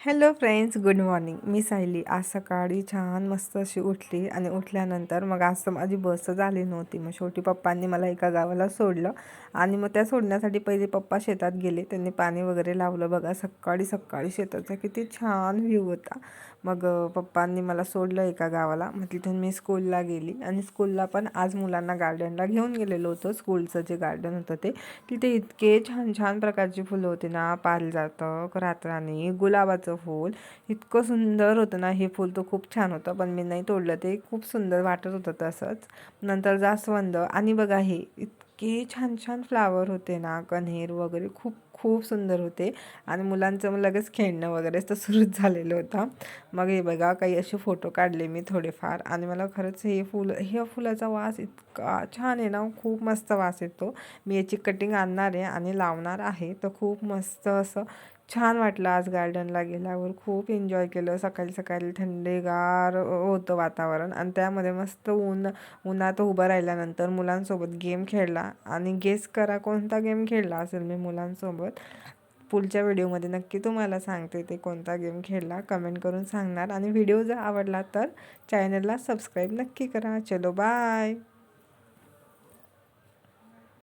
Hello friends, good morning. मी सायली. आज सकाळी छान मस्त अशी उठली आणि उठल्यानंतर मग आज तर माझी बस झाली नव्हती. मग शेवटी पप्पांनी मला एका गावाला सोडलं आणि मग त्या सोडण्यासाठी पहिले पप्पा शेतात गेले. त्यांनी पाणी वगैरे लावलं. बघा सकाळी सकाळी शेताचा किती छान व्ह्यू होता. मग पप्पांनी मला सोडलं एका गावाला. मग तिथून मी स्कूलला गेली आणि स्कूलला पण आज मुलांना गार्डनला घेऊन गेलेलो होतो. स्कूलचं जे गार्डन होतं तिथे इतके छान छान प्रकारची फुलं होती ना, पारिजातक, रातराणी, गुलाबाचं फूल इतकं सुंदर होतं ना. हे फूल तर खूप छान होतं, पण मी नाही तोडलं. ते खूप सुंदर वाटत होतं तसंच. नंतर जास्वंद आणि बघा हे इतके छान छान फ्लावर होते ना, कण्हेर वगैरे खूप खूप सुंदर होते. आणि मुलांचं मग लगेच खेळणं वगैरे तर सुरूच झालेलं होतं. मग हे बघा काही असे फोटो काढले मी थोडेफार. आणि मला खरंच ह्या फुलाचा वास इतका छान आहे ना, खूप मस्त वास येतो. मी याची कटिंग आणणार आहे आणि लावणार आहे. तर खूप मस्त असं छान वाटलं. आज गार्डनला गेल्यावर खूप एन्जॉय केलं. सकाळी सकाळी थंडेगार होतं वातावरण आणि त्यामध्ये मस्त उन्हात उभं राहिल्यानंतर मुलांसोबत गेम खेळला. आणि गेस करा कोणता गेम खेळला असेल मी मुलांसोबत. पुढच्या व्हिडिओमध्ये नक्की तुम्हाला सांगते ते कोणता गेम खेळला. कमेंट करून सांगणार. आणि व्हिडिओ जर आवडला तर चॅनलला सबस्क्राईब नक्की करा. चलो बाय.